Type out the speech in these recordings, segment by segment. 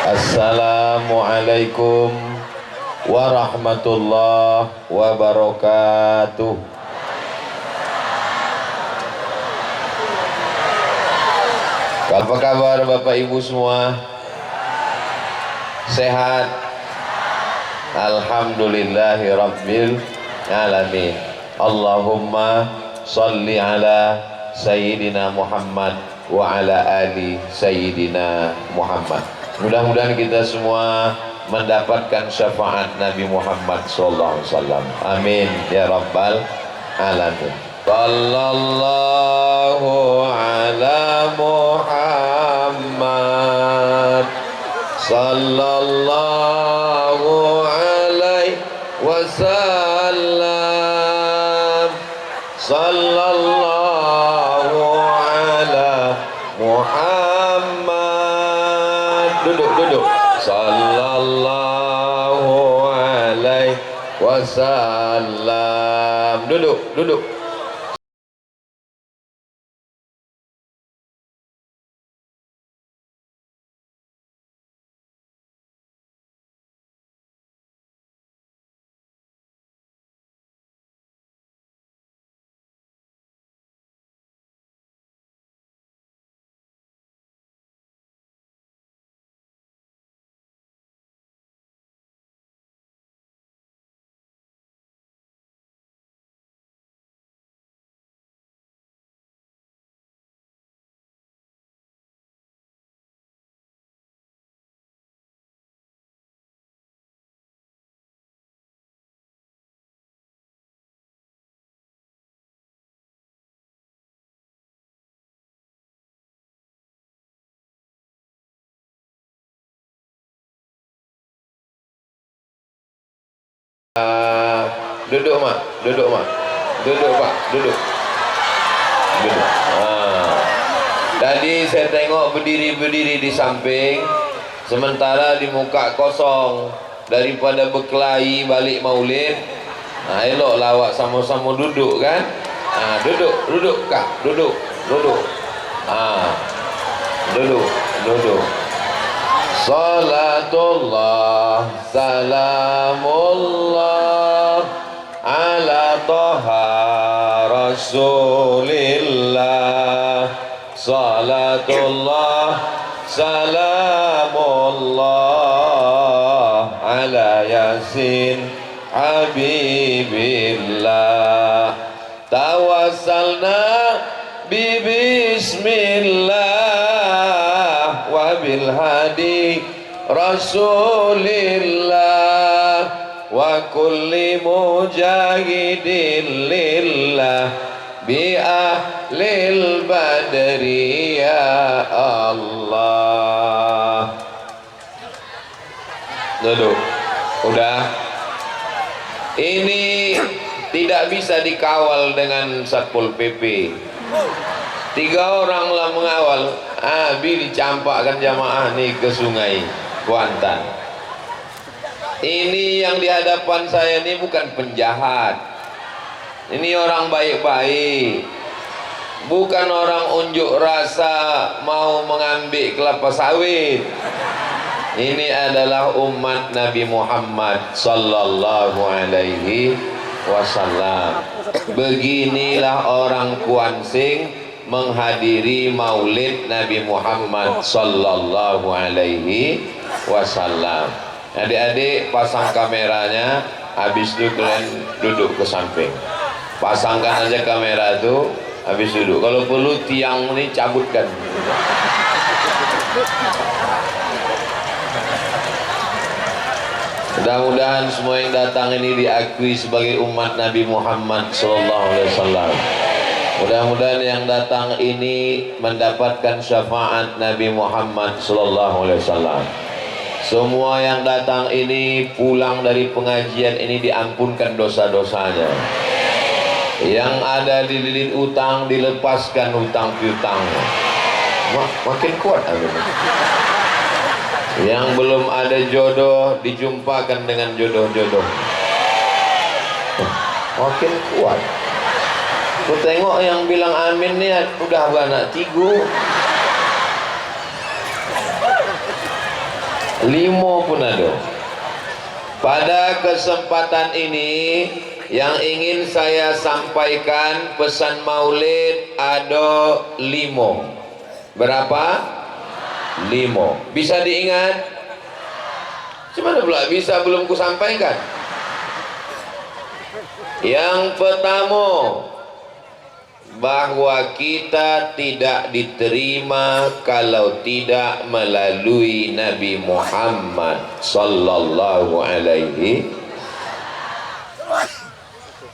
Assalamualaikum warahmatullahi wabarakatuh. Apa kabar Bapak Ibu semua? Sehat? Alhamdulillahi rabbil alamin. Allahumma salli ala Sayyidina Muhammad wa ala ali Sayyidina Muhammad. Mudah-mudahan kita semua mendapatkan syafaat Nabi Muhammad SAW. Amin ya rabbal alamin. Sallallahu ala Muhammad, sallallahu alaihi wasallam, sallallahu ala Muhammad. Duduk. Sallallahu alaihi wasallam. Duduk. Duduk mak. Duduk pak. Duduk. Tadi saya tengok berdiri di samping, sementara di muka kosong. Daripada berkelahi balik maulid, elok lawak sama-sama duduk kan. Duduk kak. Duduk. Salatullah salamullah ala toha rasulillah. Salatullah salamullah ala yasin habibillah. Tawassalna bismillah wa bil hadi rasulillah wa kulli mujahidin lillah bi ahlil badri ya Allah. Duduk. Udah. Ini tidak bisa dikawal dengan Satpol PP. 3 orang lah mengawal. Dicampakkan jamaah nih ke sungai Kuantan. Ini yang di hadapan saya ini bukan penjahat. Ini orang baik-baik. Bukan orang unjuk rasa mau mengambil kelapa sawit. Ini adalah umat Nabi Muhammad sallallahu alaihi wasallam. Beginilah orang Kuansing menghadiri maulid Nabi Muhammad sallallahu alaihi wasallam. Adik-adik pasang kameranya, habis itu kalian duduk ke samping. Pasangkan aja kamera itu, habis duduk. Kalau perlu tiang ini cabutkan. Mudah-mudahan semua yang datang ini diakui sebagai umat Nabi Muhammad sallallahu alaihi wasallam. Mudah-mudahan yang datang ini mendapatkan syafaat Nabi Muhammad sallallahu alaihi wasallam. Semua yang datang ini pulang dari pengajian ini diampunkan dosa-dosanya. Yang ada dililit utang dilepaskan hutang piutangnya. Makin kuat amin. Yang belum ada jodoh dijumpakan dengan jodoh-jodoh. Makin kuat. Ku tengok yang bilang amin nih udah beranak 3. Limo pun ada. Pada kesempatan ini yang ingin saya sampaikan pesan maulid ada 5. Berapa? 5. Bisa diingat? Gimana pula bisa belum kusampaikan? Yang pertama, bahwa kita tidak diterima kalau tidak melalui Nabi Muhammad sallallahu alaihi.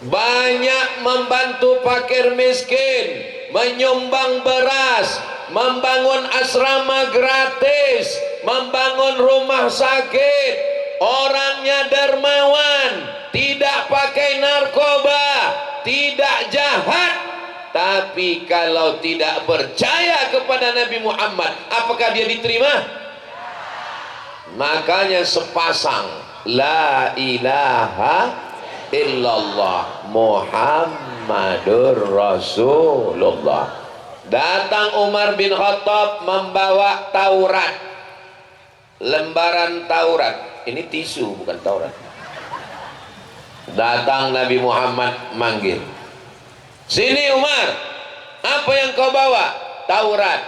Banyak membantu fakir miskin, menyumbang beras, membangun asrama gratis, membangun rumah sakit, orangnya dermawan, tidak pakai narkoba, tidak jahat. Tapi kalau tidak percaya kepada Nabi Muhammad, apakah dia diterima? Makanya sepasang la ilaha illallah Muhammadur Rasulullah. Datang Umar bin Khattab membawa Taurat, lembaran Taurat. Ini tisu bukan Taurat. Datang Nabi Muhammad manggil, sini Umar, apa yang kau bawa? Taurat.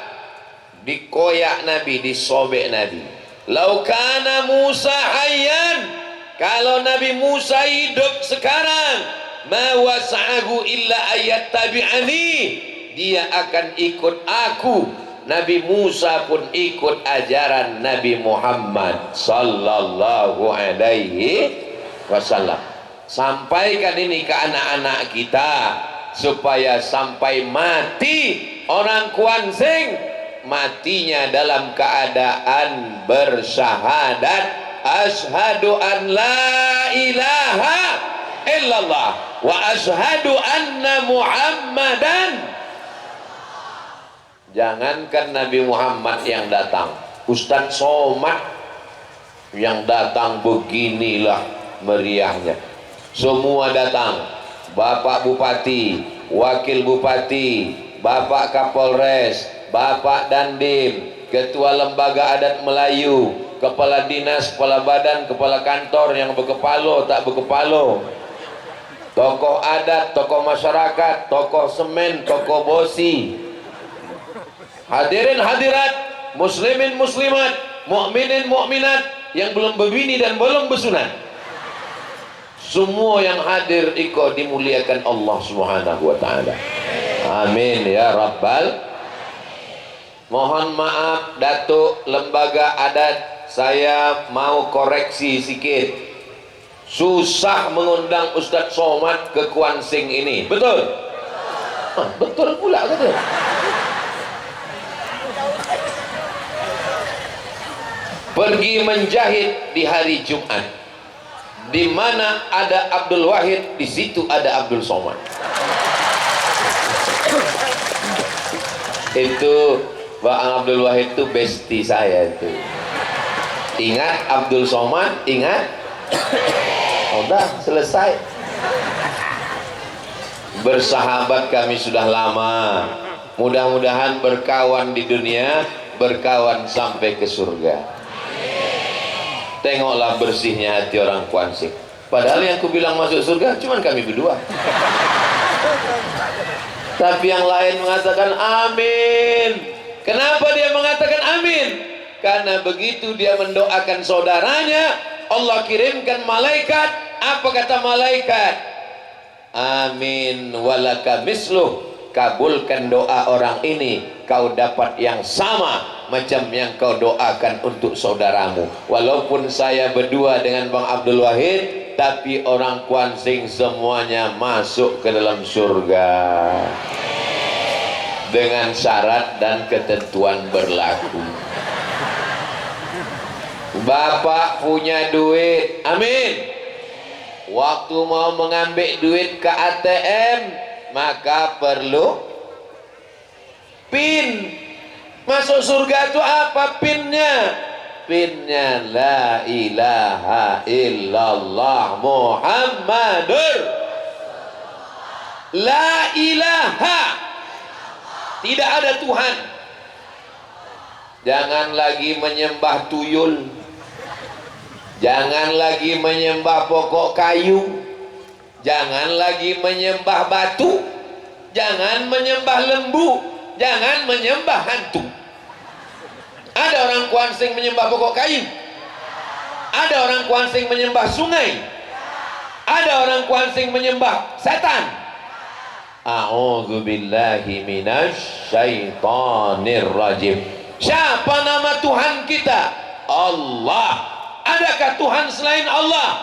Dikoyak Nabi, disobek Nabi. Laukana Musa hayyan, kalau Nabi Musa hidup sekarang, ma wasa'ahu illa ayat tabi'ani, dia akan ikut aku. Nabi Musa pun ikut ajaran Nabi Muhammad sallallahu alaihi wasallam. Sampaikan ini ke anak-anak kita supaya sampai mati orang Kuansing matinya dalam keadaan bersyahadat asyhadu an la ilaha illallah wa asyhadu anna Muhammadan. Jangankan Nabi Muhammad yang datang, Ustadz Somad yang datang beginilah meriahnya. Semua datang, Bapak Bupati, Wakil Bupati, Bapak Kapolres, Bapak Dandim, Ketua Lembaga Adat Melayu, Kepala Dinas, Kepala Badan, Kepala Kantor yang berkepala, tak berkepala, tokoh adat, tokoh masyarakat, tokoh semen, tokoh bosi, hadirin hadirat, muslimin muslimat, mukminin mukminat yang belum berbini dan belum bersunat, semua yang hadir ikut dimuliakan Allah Subhanahu wa taala. Amin ya rabbal. Mohon maaf Datuk Lembaga Adat, saya mau koreksi sedikit. Susah mengundang Ustadz Somad ke Kuansing ini. Betul? Betul pula kata. Pergi menjahit di hari Jumat, di mana ada Abdul Wahid, di situ ada Abdul Somad. Itu Bang Abdul Wahid itu bestie saya itu. Ingat Abdul Somad, ingat. Udah selesai. Bersahabat kami sudah lama. Mudah-mudahan berkawan di dunia, berkawan sampai ke surga. Tengoklah bersihnya hati orang Kuansing. Padahal yang ku bilang masuk surga cuman kami berdua. Tapi yang lain mengatakan amin. Kenapa dia mengatakan amin? Karena begitu dia mendoakan saudaranya, Allah kirimkan malaikat. Apa kata malaikat? Amin walaka misluh. Kabulkan doa orang ini, kau dapat yang sama macam yang kau doakan untuk saudaramu. Walaupun saya berdua dengan Bang Abdul Wahid, tapi orang Kuansing semuanya masuk ke dalam surga dengan syarat dan ketentuan berlaku. Bapak punya duit, amin. Waktu mau mengambil duit ke ATM, maka perlu PIN. Masuk surga itu apa PIN-nya? PIN-nya la ilaha illallah Muhammadur. La ilaha, tidak ada Tuhan. Jangan lagi menyembah tuyul. Jangan lagi menyembah pokok kayu, jangan lagi menyembah batu, jangan menyembah lembu, jangan menyembah hantu. Ada orang Kuansing menyembah pokok kayu, ada orang Kuansing menyembah sungai, ada orang Kuansing menyembah setan. A'udzubillahi minasyaitonir rajim. Siapa nama Tuhan kita? Allah. Adakah Tuhan selain Allah?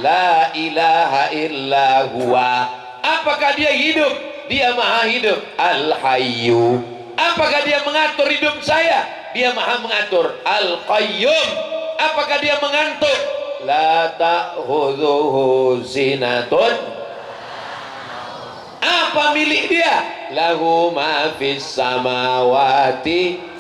La ilaha illa huwa. Apakah dia hidup? Dia maha hidup. Al-Hayyu. Apakah dia mengatur hidup saya? Dia maha mengatur. Al-Qayyum. Apakah dia mengantuk? La ta'khudhuhu sinatun. Apa milik dia? Lahu ma fis samawati.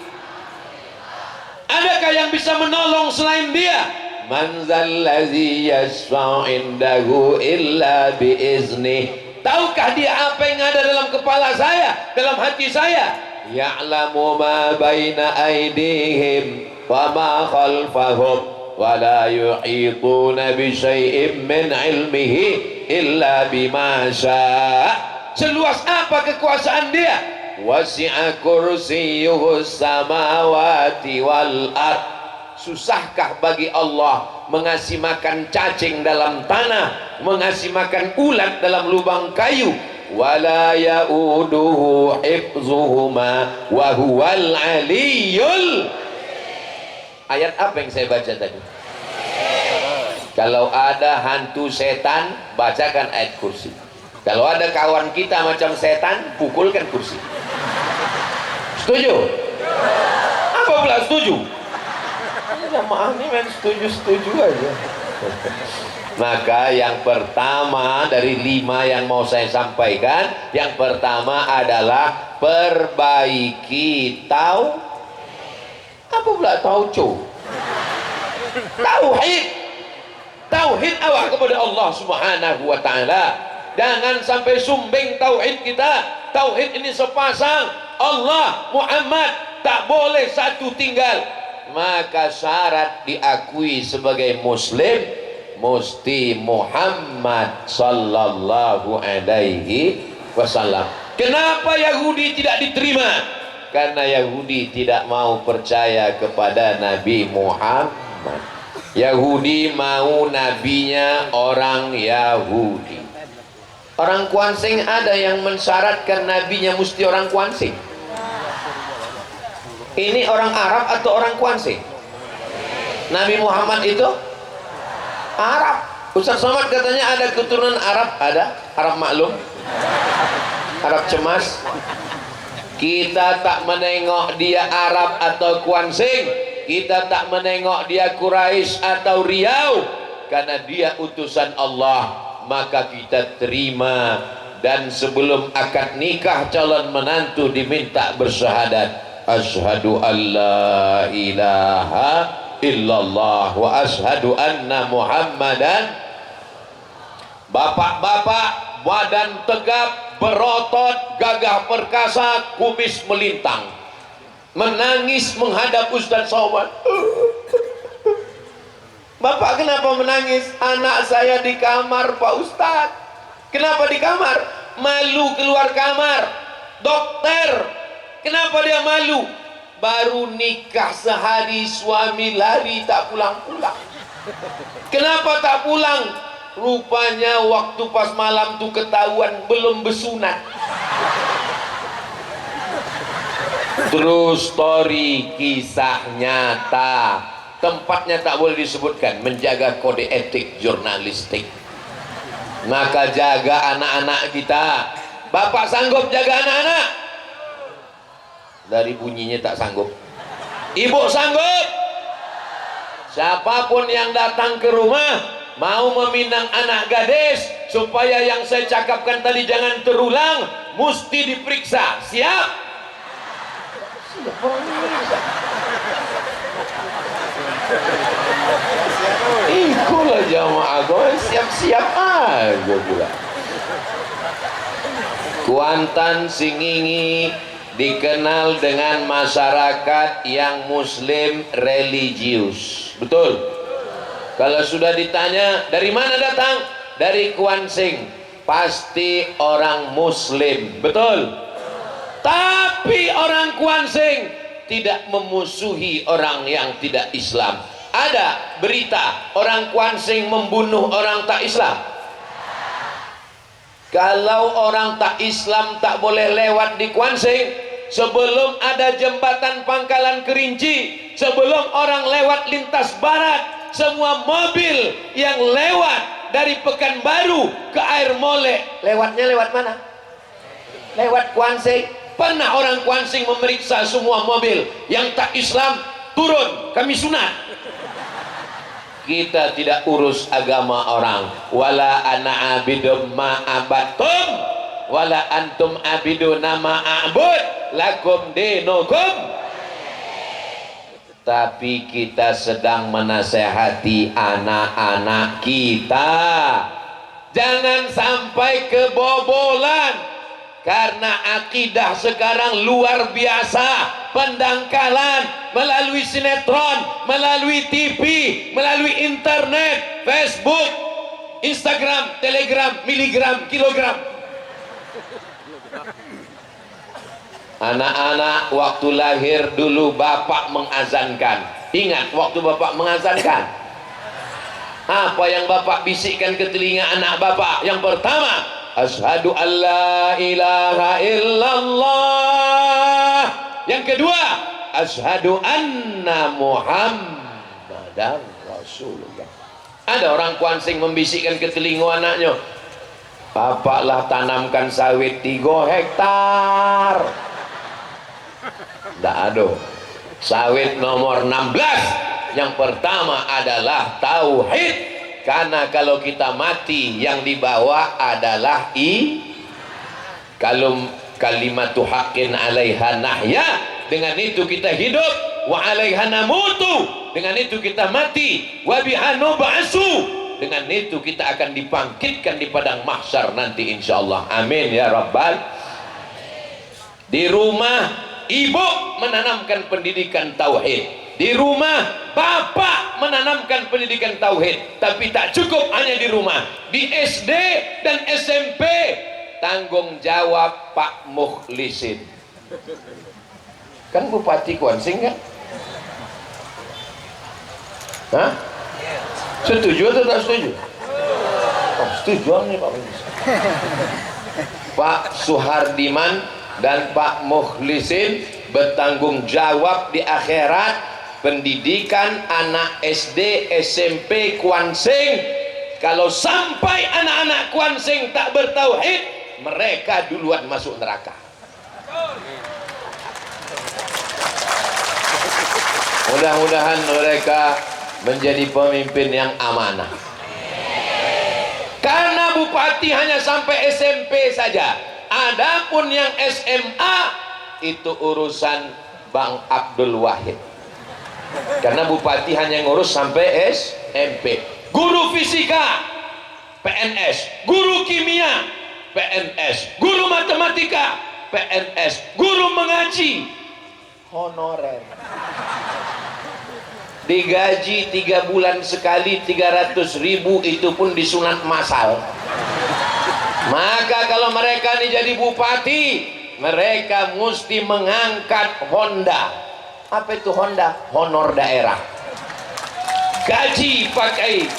Adakah yang bisa menolong selain dia? Man zallazi yashfa'u indahu illa biiznih. Tahukah dia apa yang ada dalam kepala saya, dalam hati saya? Ya'lamu ma baina aydihim wa ma khalfahum wa la yuhituna bi syai'in min ilmihi illa bima syaa. Seluas apa kekuasaan dia? Wasi'a kursiyyuhu samawati wal ard. Susahkah bagi Allah mengasih makan cacing dalam tanah, mengasih makan ulat dalam lubang kayu? Wala ya'uduhu hifzuhuma wa huwal aliyyul. Ayat apa yang saya baca tadi? Kalau ada hantu setan, bacakan ayat kursi. Kalau ada kawan kita macam setan, pukulkan kursi. Setuju? Apa pula setuju? Jamaah ini main setuju-setuju aja. Maka yang pertama dari 5 yang mau saya sampaikan, yang pertama adalah perbaiki apa pula tauco? Tauhid. Tauhid awak kepada Allah Subhanahu wa taala. Jangan sampai sumbing tauhid kita. Tauhid ini sepasang, Allah, Muhammad, tak boleh satu tinggal. Maka syarat diakui sebagai muslim mesti Muhammad sallallahu alaihi wasallam. Kenapa Yahudi tidak diterima? Karena Yahudi tidak mau percaya kepada Nabi Muhammad. Yahudi mau nabinya orang Yahudi. Orang Kuansing ada yang mensyaratkan nabinya mesti orang Kuansing. Ini orang Arab atau orang Kuansing? Nabi Muhammad itu Arab. Ustaz Somad katanya ada keturunan Arab. Ada Arab maklum, Arab cemas. Kita tak menengok dia Arab atau Kuansing, kita tak menengok dia Quraisy atau Riau, karena dia utusan Allah maka kita terima. Dan sebelum akad nikah calon menantu diminta bersyahadat, asyhadu an la ilaha illallah wa asyhadu anna Muhammadan. Bapak-bapak badan tegap, berotot, gagah perkasa, kumis melintang, menangis menghadap Ustaz Somad. Bapak kenapa menangis? Anak saya di kamar Pak Ustaz. Kenapa di kamar? Malu keluar kamar. Dokter, kenapa dia malu? Baru nikah sehari suami lari tak pulang-pulang. Kenapa tak pulang? Rupanya waktu pas malam tuh ketahuan belum bersunat. Terus story, kisah nyata. Tempatnya tak boleh disebutkan, menjaga kode etik jurnalistik. Maka jaga anak-anak kita. Bapak sanggup jaga anak-anak? Dari bunyinya tak sanggup. Ibu sanggup? Siapapun yang datang ke rumah mau meminang anak gadis supaya yang saya cakapkan tadi jangan terulang, mesti diperiksa. Siap? Siap orang diperiksa. Ikulah jamaah, kau siap-siap aja pula. Kuantan Singingi dikenal dengan masyarakat yang muslim religius. Betul? Kalau sudah ditanya dari mana datang, dari Kuansing, pasti orang Muslim, betul. Tapi orang Kuansing tidak memusuhi orang yang tidak Islam. Ada berita orang Kuansing membunuh orang tak Islam. Kalau orang tak Islam tak boleh lewat di Kuansing, sebelum ada jembatan Pangkalan Kerinci, sebelum orang lewat lintas barat, semua mobil yang lewat dari Pekanbaru ke Air Molek, lewatnya lewat mana? Lewat Kuansing. Pernah orang Kuansing memeriksa semua mobil yang tak Islam, turun, kami sunat. Kita tidak urus agama orang. Wala ana abidum ma abatum wala antum abiduna ma a'bud lakum dinukum. Tapi kita sedang menasehati anak-anak kita, jangan sampai kebobolan. Karena akidah sekarang luar biasa, pendangkalan melalui sinetron, melalui TV, melalui internet, Facebook, Instagram, Telegram, miligram, kilogram. Anak-anak waktu lahir dulu bapak mengazankan. Ingat waktu bapak mengazankan, apa yang bapak bisikkan ke telinga anak bapak? Yang pertama, asyhadu alla ilaha illallah. Yang kedua, asyhadu anna muhammadan rasulullah. Ada orang Kuansing membisikkan ke telinga anaknya, bapak lah tanamkan sawit 3 hektar. Tidak ada. Sawit nomor 16 yang pertama adalah tauhid. Karena kalau kita mati yang dibawa adalah kalau kalimatu haqqin 'alaiha nahya, dengan itu kita hidup, wa 'alaiha namutu, dengan itu kita mati, wa biha nub'atsu, dengan itu kita akan dibangkitkan di padang mahsyar nanti insyaallah. Amin ya rabbal. Di rumah ibu menanamkan pendidikan tauhid. Di rumah bapak menanamkan pendidikan tauhid. Tapi tak cukup hanya di rumah, di SD dan SMP tanggung jawab Pak Mukhlisin. Kan Bupati Kuansing kan? Hah? Setuju atau tak setuju? Oh, setuju nih Pak Mukhlisin. Pak Suhardiman dan Pak Mukhlisin bertanggung jawab di akhirat pendidikan anak SD SMP Kuansing. Kalau sampai anak-anak Kuansing tak bertauhid, mereka duluan masuk neraka. Mudah-mudahan mereka menjadi pemimpin yang amanah. Karena bupati hanya sampai SMP saja, adapun yang SMA itu urusan Bang Abdul Wahid. Karena bupati hanya ngurus sampai SMP. Guru fisika PNS, guru kimia PNS, guru matematika PNS, guru mengaji honorer, digaji 3 bulan sekali 300.000, itu pun disunat massal. Maka kalau mereka ini jadi bupati, mereka mesti mengangkat Honda. Apa itu Honda? Honor daerah. Gaji pakai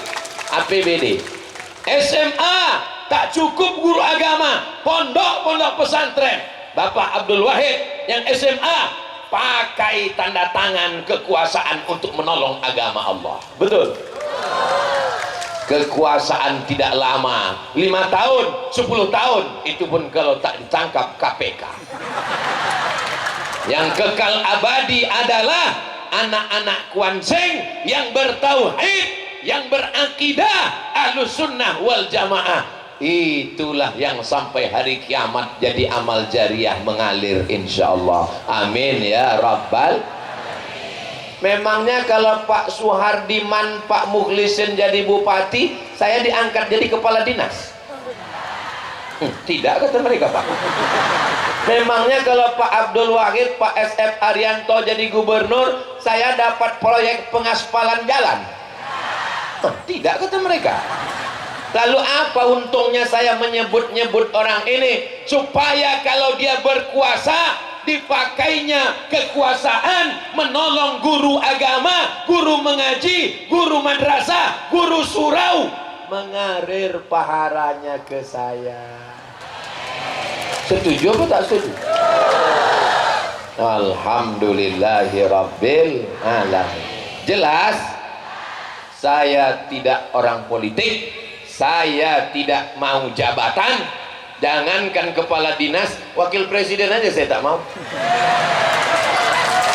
APBD. SMA tak cukup guru agama, pondok pesantren. Bapak Abdul Wahid yang SMA pakai tanda tangan kekuasaan untuk menolong agama Allah. Betul? Kekuasaan tidak lama, 5 tahun, 10 tahun, itu pun kalau tak ditangkap KPK. Yang kekal abadi adalah anak-anak Kuansing yang bertauhid, yang berakidah Ahlus Sunnah wal Jamaah. Itulah yang sampai hari kiamat jadi amal jariah mengalir insyaallah. Amin ya rabbal. Memangnya kalau Pak Suhardiman, Pak Mukhlisin jadi bupati, saya diangkat jadi kepala dinas? Tidak, kata mereka, Pak. Memangnya kalau Pak Abdul Wahid, Pak SF Arianto jadi gubernur, saya dapat proyek pengaspalan jalan? Tidak, kata mereka. Lalu apa untungnya saya menyebut-nyebut orang ini? Supaya kalau dia berkuasa, dipakainya kekuasaan menolong guru agama, guru mengaji, guru madrasah, guru surau, mengalir pahalanya ke saya. Setuju apa tak setuju? Alhamdulillahirabbil alamin. Jelas, saya tidak orang politik, saya tidak mau jabatan. Jangankan kepala dinas, wakil presiden aja saya tak mau.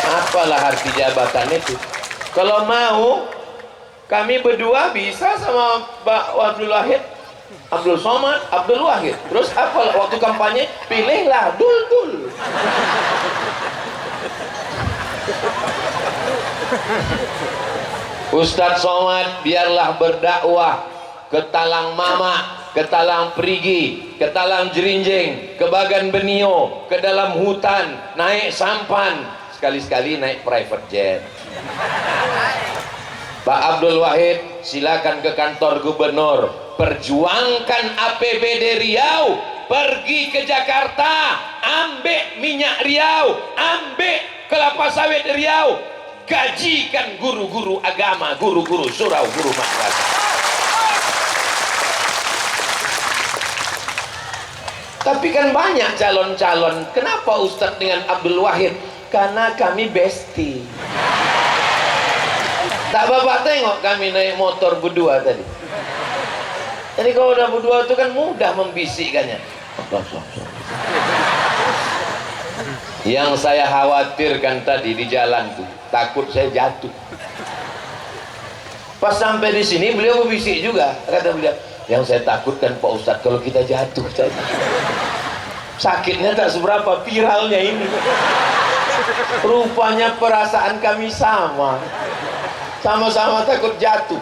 Apalah arti jabatan itu? Kalau mau, kami berdua bisa sama Pak Abdul Wahid, Abdul Somad, Abdul Wahid. Terus apa waktu kampanye? Pilihlah Dul. Ustadz Somad biarlah berdakwah ke Talang Mama, ke Talang Perigi, ke Talang Jerinjing, ke Bagan Benio, ke dalam hutan, naik sampan, sekali-sekali naik private jet. Pak Abdul Wahid silakan ke kantor gubernur, perjuangkan APBD Riau, pergi ke Jakarta, ambil minyak Riau, ambil kelapa sawit Riau, gajikan guru-guru agama, guru-guru surau, guru madrasah. Tapi kan banyak calon-calon. Kenapa Ustadz dengan Abdul Wahid? Karena kami bestie. Tak bapak tengok kami naik motor berdua tadi. Jadi kalau udah berdua itu kan mudah membisikkannya. Yang saya khawatirkan tadi di jalan tuh, takut saya jatuh. Pas sampai di sini beliau berbisik juga. Kata beliau, yang saya takutkan Pak Ustadz kalau kita jatuh tadi. Sakitnya tak seberapa, viralnya ini. Rupanya perasaan kami sama. Sama-sama takut jatuh.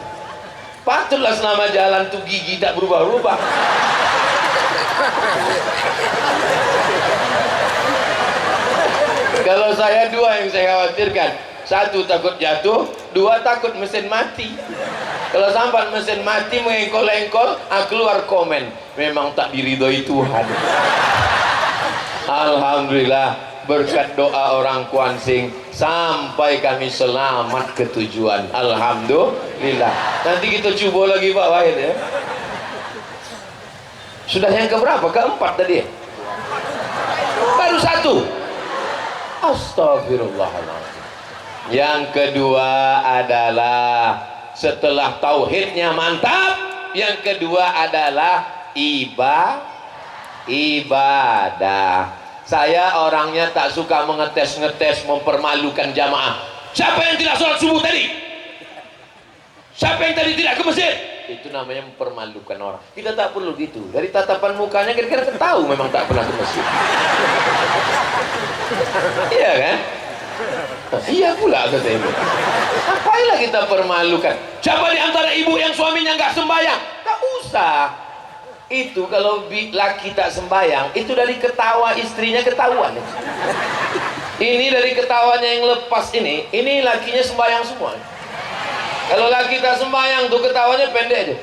Patutlah selama jalan tuh gigi tak berubah-ubah. Kalau saya dua yang saya khawatirkan. Satu takut jatuh, dua takut mesin mati. Kalau sampai mesin mati mengengkol-engkol, keluar komen, memang tak diridhoi Tuhan. Alhamdulillah, berkat doa orang Kuansing sampai kami selamat ke tujuan. Alhamdulillah. Nanti kita coba lagi Pak Wahid ya. Sudah yang keberapa? Keempat tadi ya? Baru satu. Astagfirullahaladzim. Yang kedua adalah setelah tauhidnya mantap, yang kedua adalah ibadah. Saya orangnya tak suka mengetes-ngetes, mempermalukan jamaah. Siapa yang tidak sholat subuh tadi? Siapa yang tadi tidak ke masjid? Itu namanya mempermalukan orang. Kita tak perlu gitu. Dari tatapan mukanya kira-kira tahu memang tak pernah ke masjid. Iya kan? Iya pula kata ibu. Apailah kita permalukan? Siapa di antara ibu yang suaminya nggak sembahyang? Tak usah. Itu kalau laki tak sembahyang, itu dari ketawa istrinya ketahuan. Ini dari ketawanya yang lepas ini lakinya sembahyang semua. Kalau laki tak sembahyang tuh ketawanya pendek aja.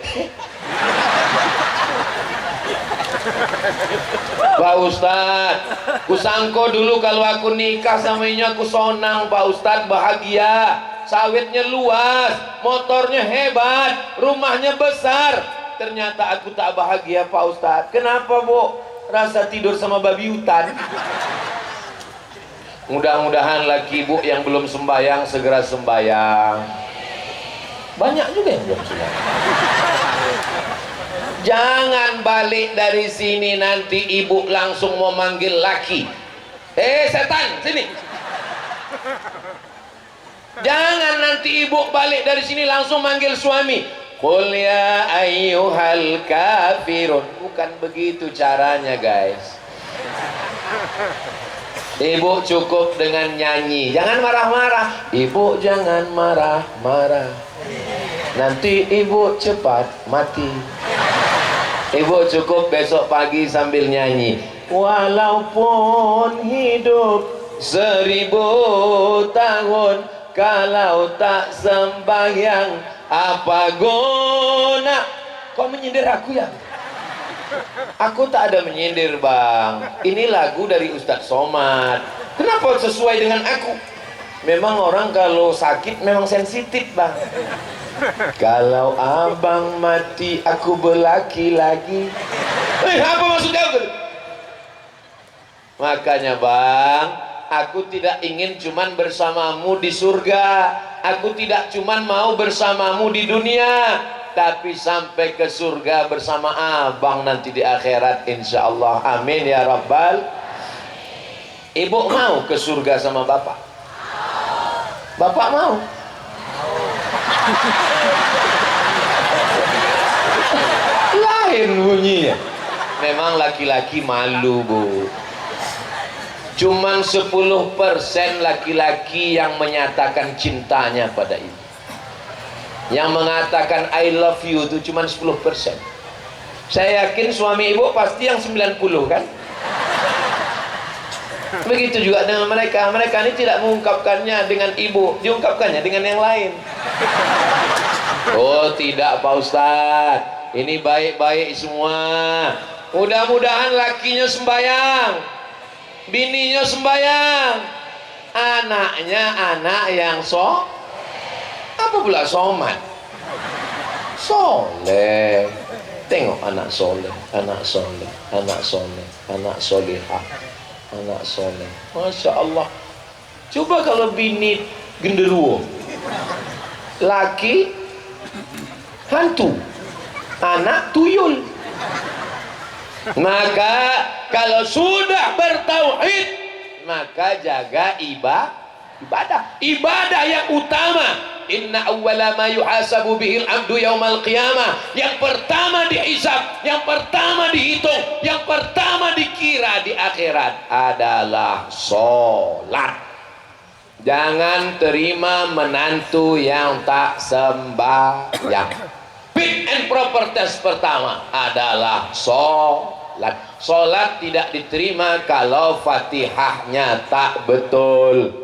Pak Ustadz, kusangko dulu kalau aku nikah sama ini aku sonang Pak Ustadz, bahagia, sawitnya luas, motornya hebat, rumahnya besar. Ternyata aku tak bahagia Pak Ustadz. Kenapa Bu? Rasa tidur sama babi hutan. Mudah-mudahan laki ibu yang belum sembahyang segera sembahyang. Banyak juga yang belum sembahyang. Jangan balik dari sini nanti ibu langsung mau manggil laki. Setan, sini. Jangan nanti ibu balik dari sini langsung manggil suami. Qul ya ayyuhal kafirun. Bukan begitu caranya guys. Ibu cukup dengan nyanyi. Jangan marah-marah. Ibu jangan marah-marah. Nanti ibu cepat mati. Ibu cukup besok pagi sambil nyanyi. Walaupun hidup 1000 tahun, kalau tak sembahyang apa guna. Kok menyindir aku ya? Aku tak ada menyindir bang, ini lagu dari Ustadz Somad. Kenapa sesuai dengan aku? Memang orang kalau sakit memang sensitif bang. Kalau abang mati aku berlaki lagi. Apa maksudnya? Makanya bang, aku tidak ingin cuman bersamamu di surga. Aku tidak cuman mau bersamamu di dunia, tapi sampai ke surga bersama abang nanti di akhirat insyaallah. Amin ya rabbal. Ibu mau ke surga sama bapak? Bapak mau? Lain bunyinya. Memang laki-laki malu bu. Cuman 10% laki-laki yang menyatakan cintanya pada ibu. Yang mengatakan I love you itu cuma 10%. Saya yakin suami ibu pasti yang 90 kan. Begitu juga dengan mereka. Mereka ini tidak mengungkapkannya dengan ibu, diungkapkannya dengan yang lain. Oh tidak Pak Ustadz, ini baik-baik semua. Mudah-mudahan lakinya sembahyang, bininya sembahyang, anaknya anak yang apa pula somat? Soleh. Tengok anak soleh, anak soleh, anak soleh, anak solehah, anak soleh. Masya Allah. Coba kalau bini genderuwo, laki hantu, anak tuyul. Maka kalau sudah bertauhid, maka jaga ibadah yang utama. Inna awwala ma yuhasabu bihil abdu yaumal qiyamah. Yang pertama dihisab, yang pertama dihitung, yang pertama dikira di akhirat adalah sholat. Jangan terima menantu yang tak sembahyang. Fit and proper test pertama adalah sholat. Sholat tidak diterima kalau fatihahnya tak betul.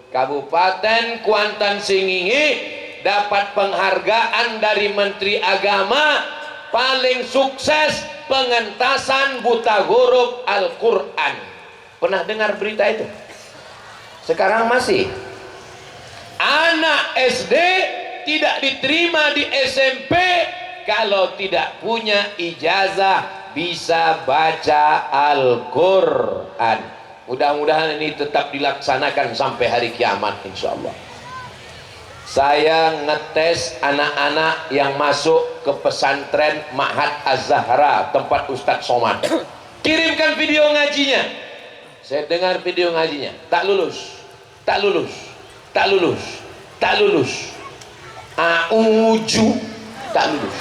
Kabupaten Kuantan Singingi dapat penghargaan dari Menteri Agama paling sukses pengentasan buta huruf Al-Quran. Pernah dengar berita itu? Sekarang masih. Anak SD tidak diterima di SMP kalau tidak punya ijazah bisa baca Al-Quran. Mudah-mudahan ini tetap dilaksanakan sampai hari kiamat insyaallah. Saya ngetes anak-anak yang masuk ke pesantren Ma'had Az-Zahra tempat Ustadz Somad. Kirimkan video ngajinya. Saya dengar video ngajinya, tak lulus, tak lulus, tak lulus, tak lulus. Auju tak lulus.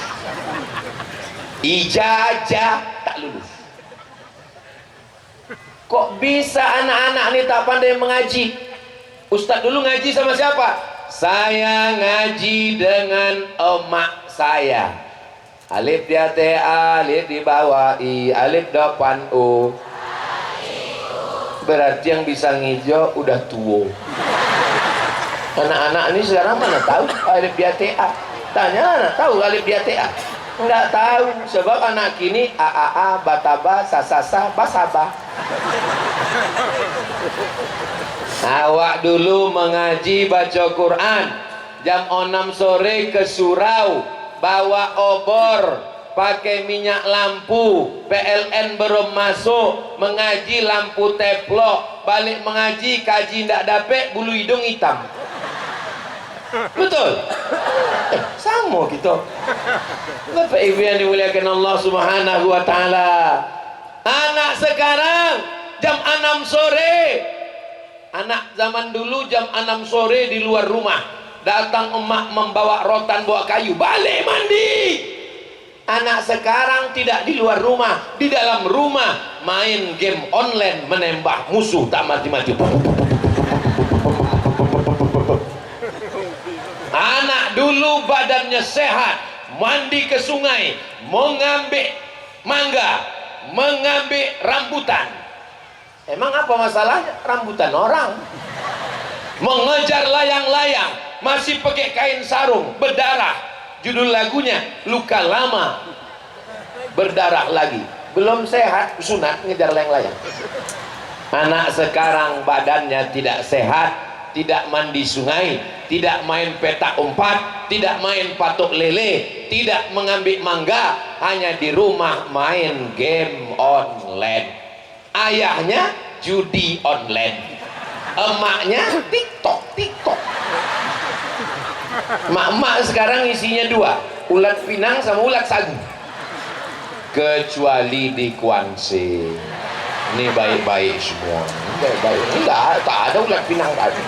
Ijazah tak lulus. Kok bisa anak-anak ini tak pandai mengaji? Ustadz dulu ngaji sama siapa? Saya ngaji dengan emak saya. Alif di atas A, alif di bawah I, alif depan U. Berarti yang bisa ngijo udah tua. Anak-anak ini sekarang mana tahu alif di atas A? Tanya anak tahu alif di atas A? Enggak tahu, sebab anak kini AAA, bataba, sasasa, basaba. Awak dulu mengaji baca Quran jam 6 sore ke surau, bawa obor, pakai minyak lampu, PLN belum masuk, mengaji lampu teplok, balik mengaji kaji ndak dapet, bulu hidung hitam. Betul? Sama gitu. Bapak Ibu yang dimuliakan Allah Subhanahu wa taala. Anak sekarang jam 6 sore. Anak zaman dulu jam 6 sore di luar rumah. Datang emak membawa rotan, bawa kayu, balik mandi. Anak sekarang tidak di luar rumah, di dalam rumah main game online, menembak musuh tak mati-mati. Anak dulu badannya sehat, mandi ke sungai, mengambil mangga, mengambil rambutan. Emang apa masalahnya? Rambutan orang. mengejar layang-layang, masih pakai kain sarung berdarah. Judul lagunya luka lama berdarah lagi. Belum sehat sunat ngejar layang-layang. Anak sekarang badannya tidak sehat, tidak mandi sungai, tidak main petak umpat, tidak main patok lele, tidak mengambil mangga, hanya di rumah main game online. Ayahnya judi online, emaknya tiktok. Mak-mak sekarang isinya dua, ulat pinang sama ulat sagu. Kecuali di Kuansing, ini baik-baik semua, baik-baik. Enggak, tak ada ulat pinang tadi.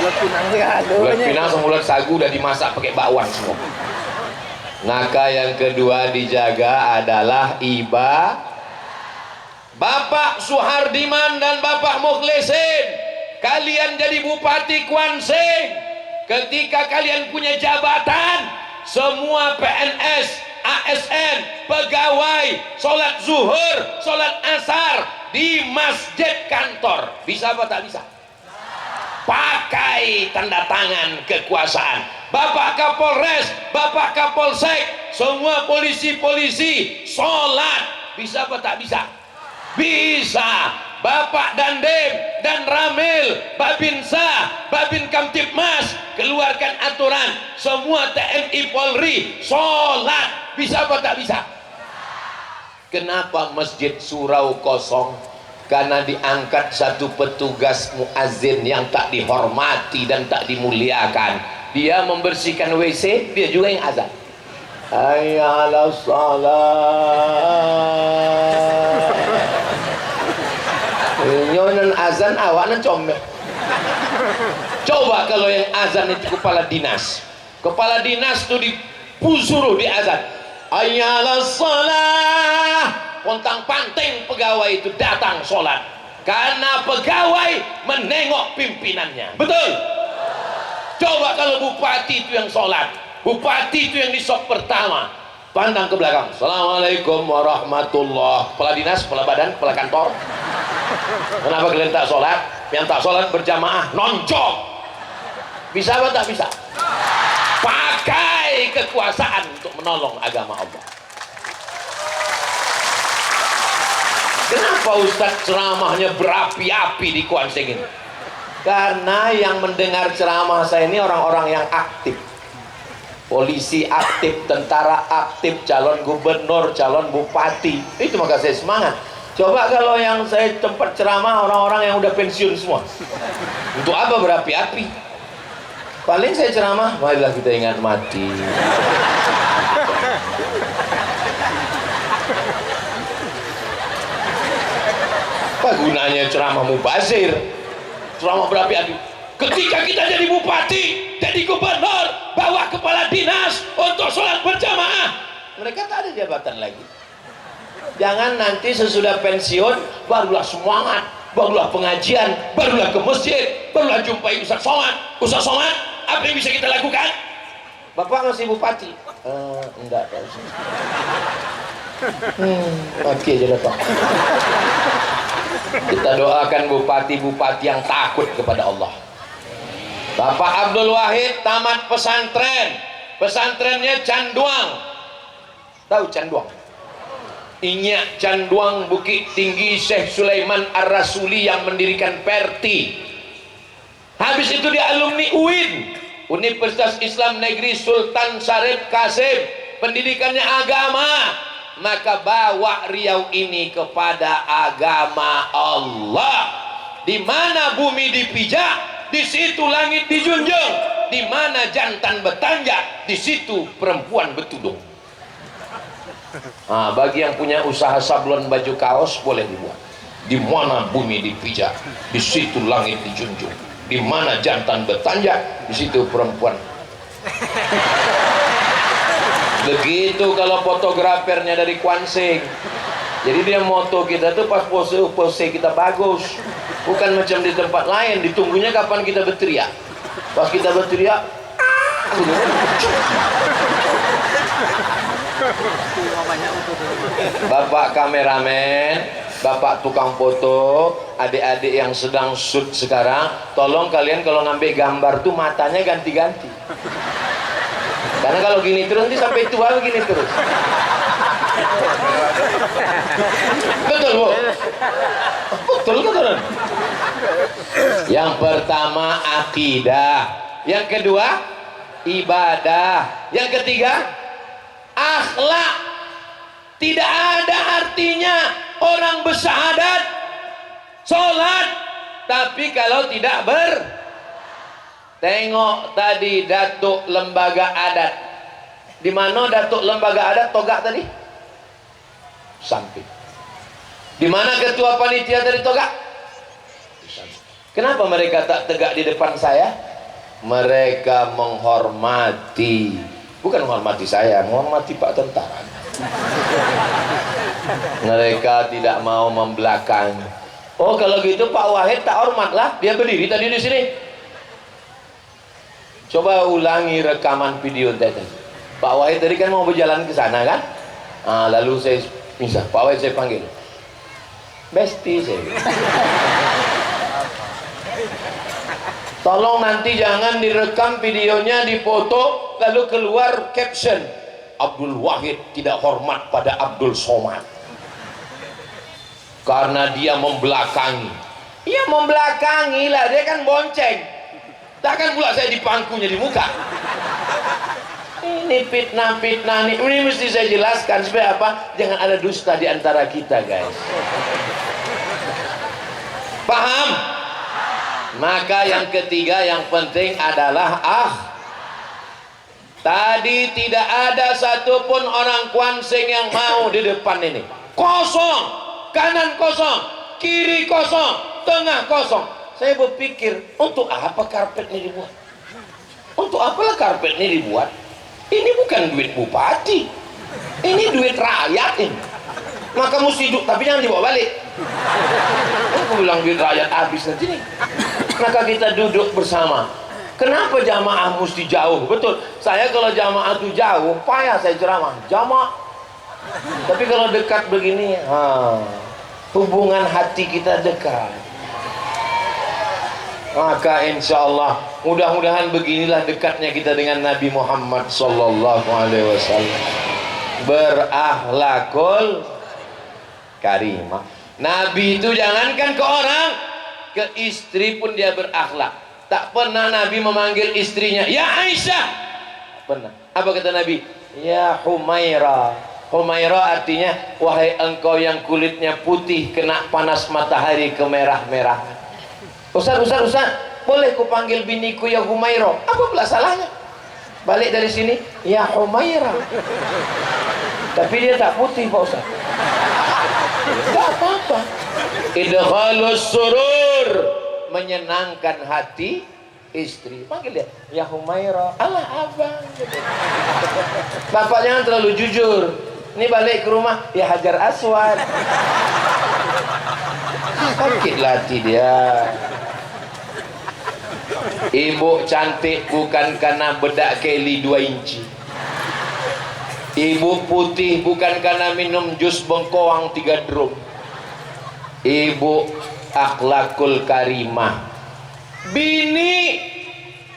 Ulat pinang sih ada. Ulat pinang sama ulat sagu udah dimasak pakai bakwan semua. Maka yang kedua dijaga adalah Bapak Suhardiman dan Bapak Mukhlisin, kalian jadi bupati Kuansing. Ketika kalian punya jabatan, semua PNS, ASN, pegawai, sholat zuhur, sholat asar di masjid kantor. Bisa apa tak bisa? Pakai tanda tangan kekuasaan. Bapak Kapolres, Bapak Kapolsek, semua polisi-polisi sholat. Bisa apa tak bisa? Bisa. Bapak Dandim dan Ramil, Babinsa, Babin Kamtipmas keluarkan aturan semua TNI Polri sholat. Bisa apa tak bisa? Kenapa masjid surau kosong? Karena diangkat satu petugas muazin yang tak dihormati dan tak dimuliakan. Dia membersihkan WC, dia juga yang azan. Hayya 'alas shalah. Nyonan azan awaknya comel. Coba kalau yang azan itu kepala dinas. Kepala dinas itu disuruh di azan. Hayya 'alas shalah. Pontang panting pegawai itu datang sholat. Karena pegawai menengok pimpinannya. Betul? Coba kalau bupati itu yang sholat, bupati itu yang di sop pertama, pandang ke belakang, assalamualaikum warahmatullah. Kepala dinas, kepala badan, kepala kantor. Kenapa kalian tak sholat? Yang tak sholat berjamaah noncok. Bisa apa tak bisa? Pakai kekuasaan untuk menolong agama Allah. Kenapa Ustadz ceramahnya berapi-api di Kuansing ini? Karena yang mendengar ceramah saya ini orang-orang yang aktif. Polisi aktif, tentara aktif, calon gubernur, calon bupati. Itu maka saya semangat. Coba kalau yang saya tempat ceramah orang-orang yang udah pensiun semua. Untuk apa berapi-api? Paling saya ceramah, marilah kita ingat mati. Apa gunanya ceramah mubazir, ceramah berapi-api? Ketika kita jadi bupati, jadi gubernur, bawa kepala dinas untuk sholat berjamaah, mereka tak ada jabatan lagi. Jangan nanti sesudah pensiun barulah semangat, barulah pengajian, barulah ke masjid, barulah jumpai Ustaz Somad. Apa yang bisa kita lakukan? Bapak masih bupati? Enggak, Pak. Oke aja lah, Pak. Kita doakan bupati-bupati yang takut kepada Allah. Bapak Abdul Wahid tamat pesantren, pesantrennya Canduang. Tahu Canduang? Inyak Canduang, Bukit Tinggi, Syekh Sulaiman Ar-Rasuli yang mendirikan Perti. Habis itu dia alumni UIN, Universitas Islam Negeri Sultan Syarif Kasim, pendidikannya agama. Maka bawa Riau ini kepada agama Allah. Di mana bumi dipijak, di situ langit dijunjung. Di mana jantan bertanjak, di situ perempuan bertudung. Nah, bagi yang punya usaha sablon baju kaos boleh dibuat. Di mana bumi dipijak, di situ langit dijunjung. Di mana jantan bertanjak, di situ perempuan. Begitu kalau fotografernya dari Kuansing. Jadi dia moto kita tuh pas pose kita bagus. Bukan macam di tempat lain, ditunggunya kapan kita berteriak. Pas kita berteriak, Bapak kameramen, bapak tukang foto, adik-adik yang sedang shoot sekarang, tolong kalian kalau ngambil gambar tuh matanya ganti-ganti. Karena kalau gini terus nanti sampai tua gini terus. Betul, Bu? Betul kan? Yang pertama akidah, yang kedua ibadah, yang ketiga akhlak. Tidak ada artinya orang bersyahadat, sholat, tapi kalau tidak tengok tadi datuk lembaga adat. Di mana datuk lembaga adat togak tadi? Samping. Di mana ketua panitia tadi togak? Kenapa mereka tak tegak di depan saya? Mereka menghormati, bukan menghormati saya, menghormati Pak Tentara. Mereka tidak mau membelakangi. Oh, kalau gitu Pak Wahid tak hormatlah, dia berdiri tadi di sini. Coba ulangi rekaman video tadi. Pak Wahid tadi kan mau berjalan ke sana kan? Lalu saya misal Pak Wahid saya panggil. Besti saya. Tolong nanti jangan direkam videonya, dipoto lalu keluar caption Abdul Wahid tidak hormat pada Abdul Somad karena dia membelakangi. Iya membelakangi lah, dia kan bonceng. Takkan pula saya di pangkunya di muka. Ini fitnah-fitnah ini mesti saya jelaskan supaya apa? Jangan ada dusta di antara kita, guys. Paham? Maka yang ketiga yang penting adalah tadi tidak ada satupun orang Kuansing yang mau di depan ini. Kosong, kanan kosong, kiri kosong, tengah kosong. Saya berpikir, untuk apa karpet ini dibuat? Untuk apalah karpet ini dibuat? Ini bukan duit bupati, ini duit rakyat ini. Maka mesti duduk, tapi jangan dibawa balik. Aku bilang duit rakyat habis nanti nih. Maka kita duduk bersama. Kenapa jamaah mesti jauh? Betul, saya kalau jamaah itu jauh, payah saya ceramah. Jamaah. Tapi kalau dekat begini, hubungan hati kita dekat. Maka insya Allah, mudah-mudahan beginilah dekatnya kita dengan Nabi Muhammad Sallallahu Alaihi Wasallam. Berakhlakul karimah. Nabi itu jangankan ke orang, ke istri pun dia berakhlak. Tak pernah Nabi memanggil istrinya, ya Aisyah. Pernah. Apa kata Nabi? Ya Humaira. Humaira artinya, wahai engkau yang kulitnya putih kena panas matahari kemerah-merahan. Ustaz, boleh ku panggil biniku ya Humaira? Apa pula salahnya? Balik dari sini, ya Humaira. Tapi dia tak putih Pak Ustaz. Tak apa-apa. Idkhalus surur, menyenangkan hati istri. Panggil dia, ya Humaira. Alah abang. Bapak jangan terlalu jujur. Ini balik ke rumah, ya Hajar Aswad. Sakit hati dia. Ibu cantik bukan karena bedak Kelly 2 inci. Ibu putih bukan karena minum jus bengkoang 3 drum. Ibu akhlakul karimah. Bini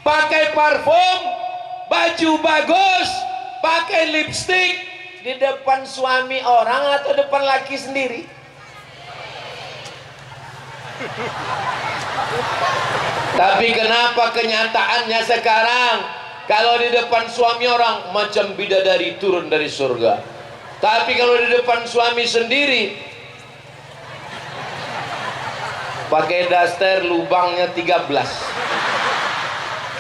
pakai parfum, baju bagus, pakai lipstik di depan suami orang atau depan laki sendiri? Tapi kenapa kenyataannya sekarang kalau di depan suami orang macam bidadari turun dari surga, tapi kalau di depan suami sendiri pakai daster lubangnya 13.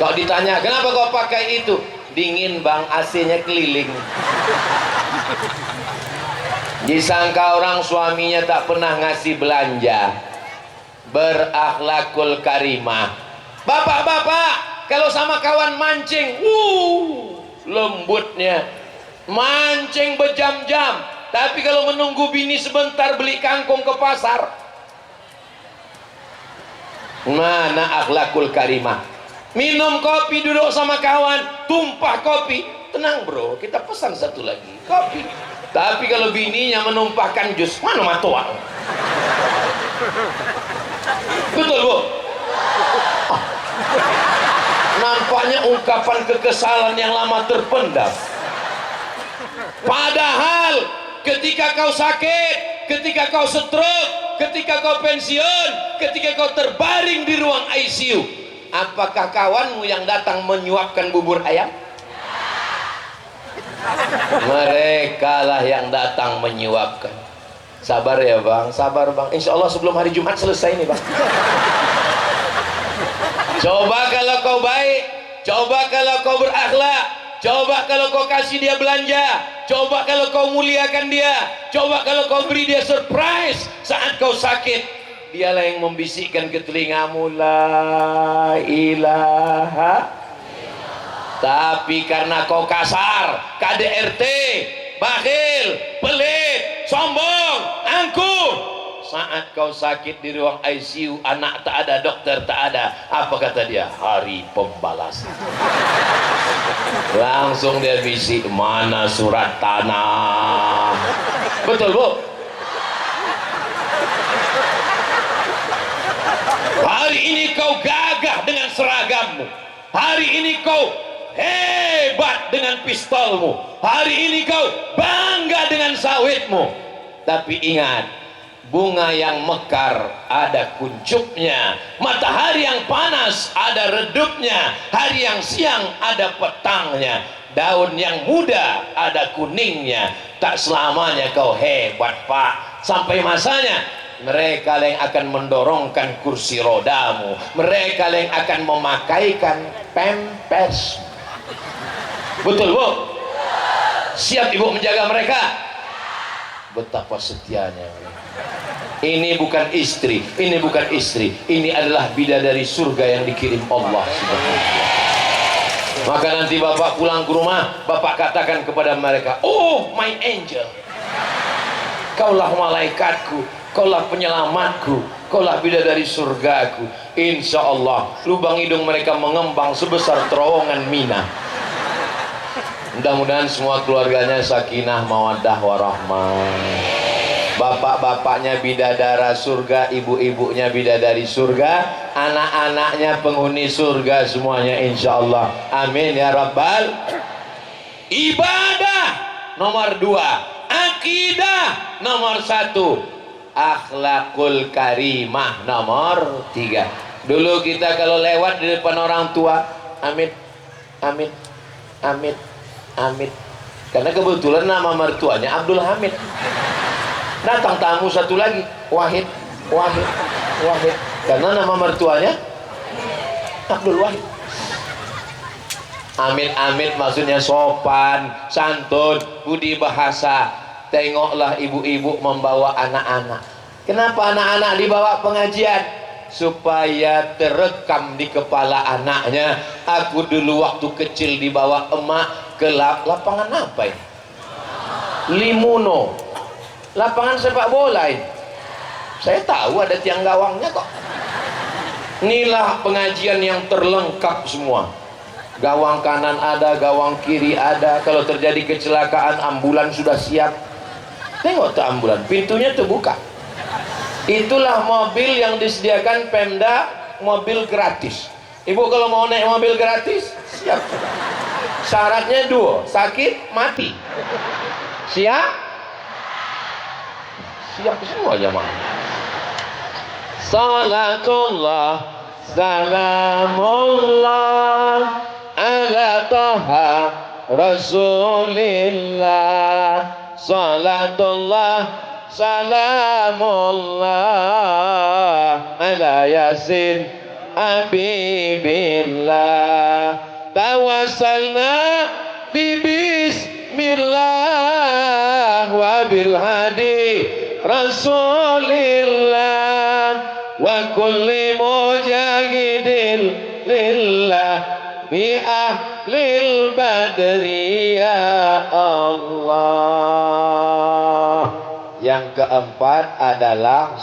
Kalau ditanya kenapa kau pakai itu, dingin bang, AC-nya keliling. Disangka orang suaminya tak pernah ngasih belanja. Berakhlakul karimah. Bapak-bapak kalau sama kawan mancing, lembutnya mancing berjam-jam. Tapi kalau menunggu bini sebentar beli kangkung ke pasar, mana akhlakul karimah? Minum kopi, duduk sama kawan, tumpah kopi, tenang bro, kita pesan satu lagi kopi. Tapi kalau bininya menumpahkan jus, mana matoa? Betul bu? Nampaknya ungkapan kekesalan yang lama terpendam. Padahal ketika kau sakit, ketika kau stroke, ketika kau pensiun, ketika kau terbaring di ruang ICU, apakah kawanmu yang datang menyuapkan bubur ayam? Mereka lah yang datang menyuapkan. Sabar ya bang, sabar bang. Insya Allah sebelum hari Jumat selesai nih bang. Coba kalau kau baik, coba kalau kau berakhlak, coba kalau kau kasih dia belanja, coba kalau kau muliakan dia, coba kalau kau beri dia surprise saat kau sakit. Dialah yang membisikkan ke telingamu, la ilaha. Tapi karena kau kasar, KDRT, bakhil, pelit, sombong, angkuh, saat kau sakit di ruang ICU, anak tak ada, dokter tak ada, apa kata dia? Hari pembalasan. Langsung dia bisik, mana surat tanah? Betul bu? Hari ini kau gagah dengan seragammu, hari ini kau hebat dengan pistolmu, hari ini kau bangga dengan sawitmu. Tapi ingat, bunga yang mekar ada kuncupnya, matahari yang panas ada redupnya, hari yang siang ada petangnya, daun yang muda ada kuningnya. Tak selamanya kau hebat pak, sampai masanya mereka yang akan mendorongkan kursi rodamu, mereka yang akan memakaikan pampers. Betul bu? Siap ibu menjaga mereka? Betapa setianya mereka. Ini bukan istri, ini bukan istri, ini adalah bidadari surga yang dikirim Allah Subhanahu wa ta'ala. Maka nanti bapak pulang ke rumah, bapak katakan kepada mereka, oh my angel, kaulah malaikatku, kaulah penyelamatku, kaulah bidadari surgaku. Insya Allah lubang hidung mereka mengembang sebesar terowongan Mina. Mudah-mudahan semua keluarganya sakinah mawaddah warahmah, bapak-bapaknya bidadara surga, ibu-ibunya bidadari surga, anak-anaknya penghuni surga semuanya insya Allah. Amin ya rabbal. Ibadah nomor 2, akidah nomor 1, akhlakul karimah nomor 3. Dulu kita kalau lewat di depan orang tua, amit amit amit amit, karena kebetulan nama mertuanya Abdul Hamid. Datang tamu satu lagi, Wahid Wahid Wahid, karena nama mertuanya Abdul Wahid. Amit amit maksudnya sopan, santun, budi bahasa. Tengoklah ibu-ibu membawa anak-anak. Kenapa anak-anak dibawa pengajian? Supaya terekam di kepala anaknya. Aku dulu waktu kecil dibawa emak ke lapangan apa ini? Limuno, lapangan sepak bola ini. Saya tahu ada tiang gawangnya kok. Inilah pengajian yang terlengkap semua. Gawang kanan ada, gawang kiri ada. Kalau terjadi kecelakaan, ambulan sudah siap. Tengok tuh ambulan, pintunya terbuka. Itulah mobil yang disediakan Pemda, mobil gratis. Ibu kalau mau naik mobil gratis, siap. Syaratnya 2, sakit, mati. Siap? Siap semua jamaah. Salatullah, salamullah ala taha rasulillah. Salatullah, salamullah ala yasin habibillah. Tawassalna bi bismillah wa bil hadi rasulillah wa kulli mujahidin lillah bi ahlil badri ya Allah. Yang keempat adalah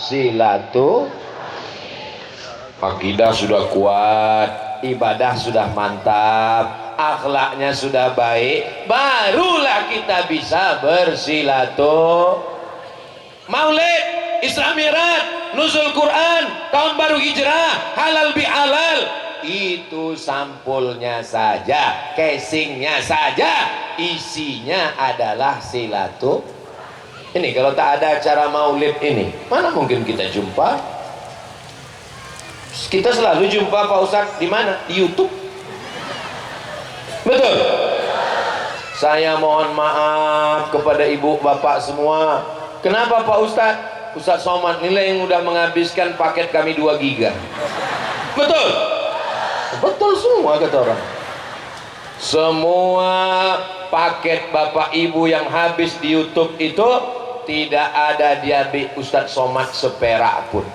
akidah sudah kuat, ibadah sudah mantap, akhlaknya sudah baik, barulah kita bisa bersilaturahmi. Maulid, Isra Mi'raj, nuzul Quran, tahun baru hijrah, halal bihalal, itu sampulnya saja, casingnya saja, isinya adalah silaturahmi. Ini kalau tak ada acara maulid ini, mana mungkin kita jumpa? Kita selalu jumpa Pak Ustadz di mana? Di YouTube. Betul. Saya mohon maaf kepada ibu bapak semua. Kenapa Pak Ustadz? Ustadz Somad nilai yang udah menghabiskan paket kami 2 giga. Betul. Betul semua kata orang. Semua paket bapak ibu yang habis di YouTube itu tidak ada diambil Ustadz Somad seperak pun.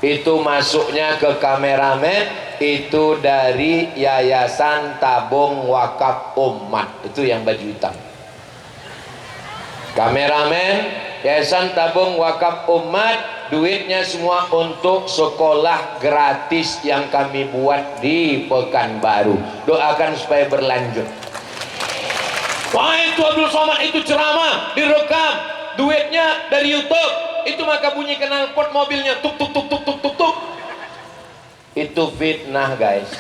Itu masuknya ke kameramen, itu dari Yayasan Tabung Wakaf Umat, itu yang baju hitam. Kameramen Yayasan Tabung Wakaf Umat, duitnya semua untuk sekolah gratis yang kami buat di Pekanbaru. Doakan supaya berlanjut. Wah, itu Abdul Somad itu ceramah direkam, duitnya dari YouTube. Itu maka bunyi knalpot mobilnya tuk tuk tuk tuk tuk tuk tuk. Itu fitnah guys.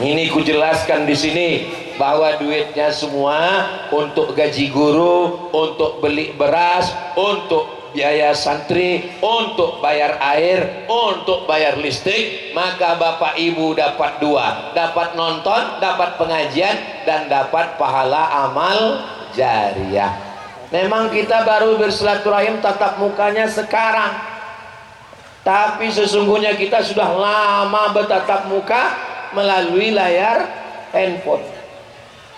Ini ku jelaskan di sini bahwa duitnya semua untuk gaji guru, untuk beli beras, untuk biaya santri, untuk bayar air, untuk bayar listrik. Maka bapak ibu dapat 2, dapat nonton, dapat pengajian, dan dapat pahala amal jariah. Memang kita baru bersilaturahim tatap mukanya sekarang, tapi sesungguhnya kita sudah lama bertatap muka melalui layar handphone.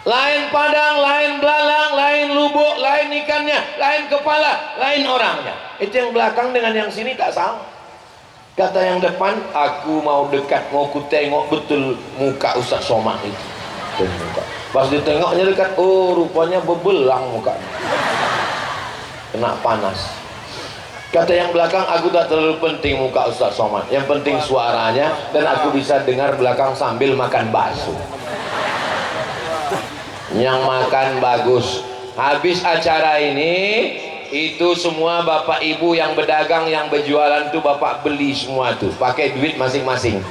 Lain padang, lain belalang, lain lubuk, lain ikannya, lain kepala, lain orangnya. Itu yang belakang dengan yang sini tak sama. Kata yang depan, aku mau dekat, mau ku tengok betul muka Ustaz Somad itu. Pas ditengoknya dekat, oh rupanya bebelang mukanya, kena panas. Kata yang belakang, aku tak terlalu penting muka Ustaz Somad, yang penting suaranya dan aku bisa dengar belakang sambil makan bakso. Yang makan bagus. Habis acara ini, itu semua bapak ibu yang berdagang, yang berjualan tuh bapak beli semua tuh, pakai duit masing-masing.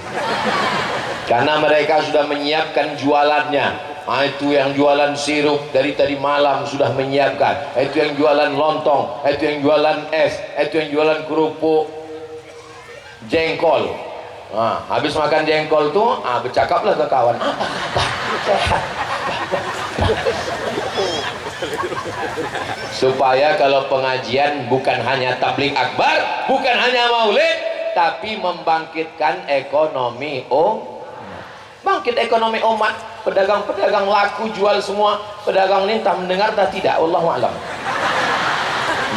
Karena mereka sudah menyiapkan jualannya. Itu yang jualan sirup dari tadi malam sudah menyiapkan. Itu yang jualan lontong, itu yang jualan es, itu yang jualan kerupuk jengkol. Habis makan jengkol tuh, bercakaplah ke kawan. Supaya kalau pengajian bukan hanya tabligh akbar, bukan hanya maulid, tapi membangkitkan ekonomi bangkit ekonomi umat. Pedagang-pedagang laku jual semua. Pedagang ini tak mendengar tak tidak, Allahu a'lam.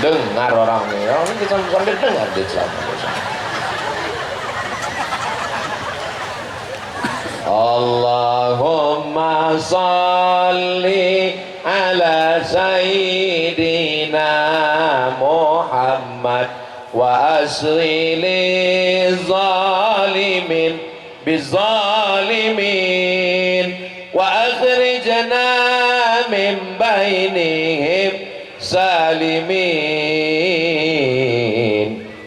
Dengar orangnya, orang kita sambil dengar dia selama. Allahumma salli ala sayyidina Muhammad wa asri li zalimin bizalimin wa akhrijna min bainihim salimin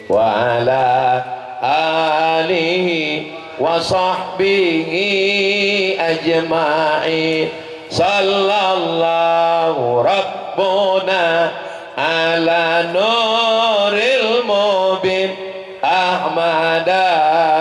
wa ala alihi wa sahbihi ajma'in. Sallallahu rabbuna ala nuril mubin Ahmad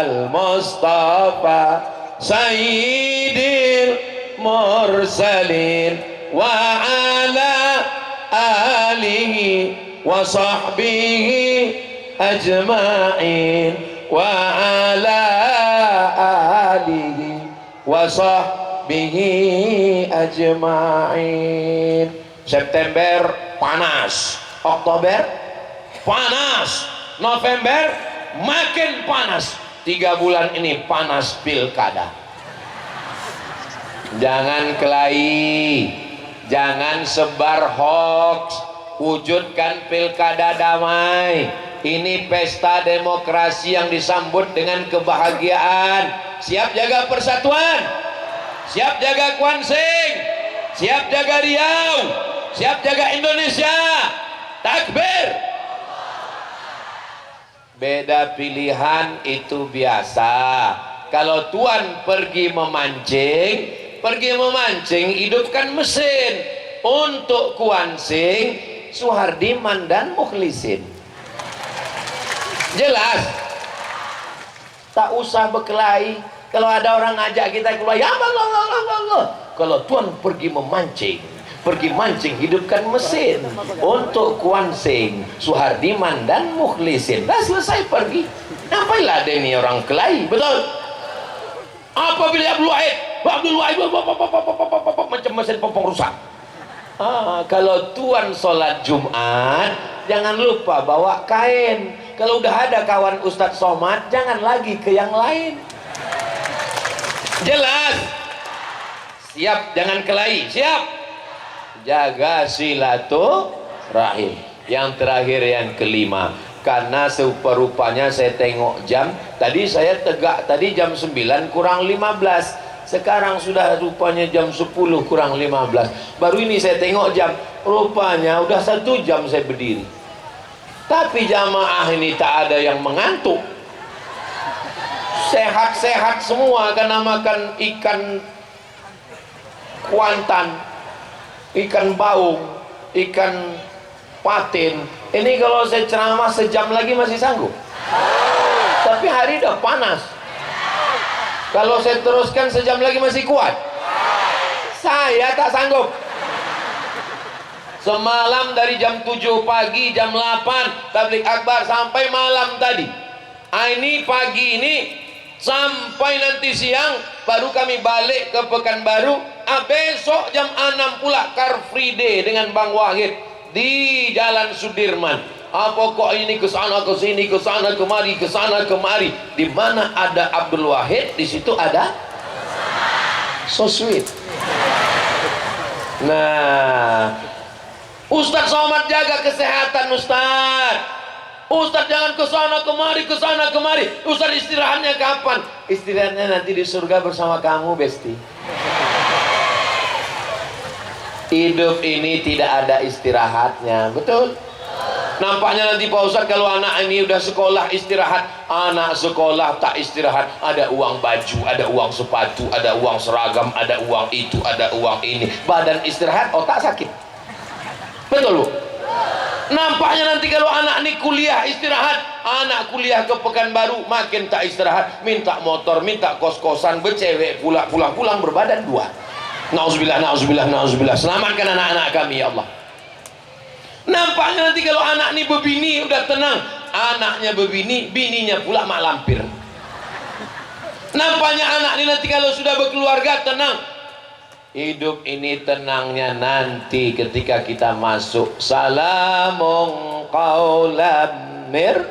al-Mustafa Sayyidil Mursalin wa ala alihi wa sahbihi ajma'in wa ala alihi wa sahbihi ajma'in. September panas, Oktober panas, November makin panas. 3 bulan ini panas pilkada. Jangan kelahi, jangan sebar hoax, wujudkan pilkada damai. Ini pesta demokrasi yang disambut dengan kebahagiaan. Siap jaga persatuan, siap jaga Kuansing, siap jaga Riau, siap jaga Indonesia. Takbir. Beda pilihan itu biasa. Kalau tuan pergi memancing, hidupkan mesin. Untuk Kuansing, Suhardiman dan Mukhlisin. Jelas. Tak usah berkelahi. Kalau ada orang ngajak kita keluar, ya Allah. Kalau tuan pergi mancing, hidupkan mesin. Untuk Kuansing, Suhardiman dan Mukhlisin. Dah selesai pergi. Ngapainlah ada ini orang kelahi, betul? Apabila Abdul Wahid macam mesin pompong rusak. Kalau tuan sholat Jumat, jangan lupa bawa kain. Kalau udah ada kawan Ustadz Somad, jangan lagi ke yang lain. Jelas. Siap, jangan kelahi. Siap. Jaga silaturahim. Yang terakhir, yang kelima, karena serupa-rupanya saya tengok jam, tadi saya tegak tadi jam 9 kurang 15, sekarang sudah rupanya jam 10 kurang 15. Baru ini saya tengok jam, rupanya udah 1 jam saya berdiri. Tapi jamaah ini tak ada yang mengantuk, sehat-sehat semua, karena makan ikan kuantan, ikan baung, ikan patin. Ini kalau saya ceramah sejam lagi masih sanggup, tapi hari udah panas. Kalau saya teruskan sejam lagi masih kuat. Saya tak sanggup. Semalam dari jam 7 pagi, jam 8 tablik akbar sampai malam tadi. Ini pagi ini sampai nanti siang baru kami balik ke Pekanbaru. Besok jam 6 pula Car Free Day dengan Bang Wahid di Jalan Sudirman. Pokok ini ke sana ke sini, ke sana kemari, ke sana kemari. Di mana ada Abdul Wahid, di situ ada So Sweet. Nah, Ustadz Somad jaga kesehatan Ustadz. Ustadz jangan ke sana kemari, ke sana kemari. Ustadz istirahatnya kapan? Istirahatnya nanti di surga bersama kamu, Besti. Hidup ini tidak ada istirahatnya, betul? Nampaknya nanti Pak Ustadz kalau anak ini udah sekolah istirahat, anak sekolah tak istirahat. Ada uang baju, ada uang sepatu, ada uang seragam, ada uang itu, ada uang ini. Badan istirahat, otak sakit. Betul, Bu? Nampaknya nanti kalau anak ini kuliah istirahat, anak kuliah ke Pekanbaru makin tak istirahat, minta motor, minta kos-kosan, bercewek pula, pulang berbadan 2. Nauzubillah, nauzubillah, nauzubillah. Selamatkan anak-anak kami, ya Allah. Nampaknya nanti kalau anak ini berbini udah tenang, anaknya berbini, bininya pula mak lampir. Nampaknya anak ini nanti kalau sudah berkeluarga tenang. Hidup ini tenangnya nanti ketika kita masuk salamun qaulam mir.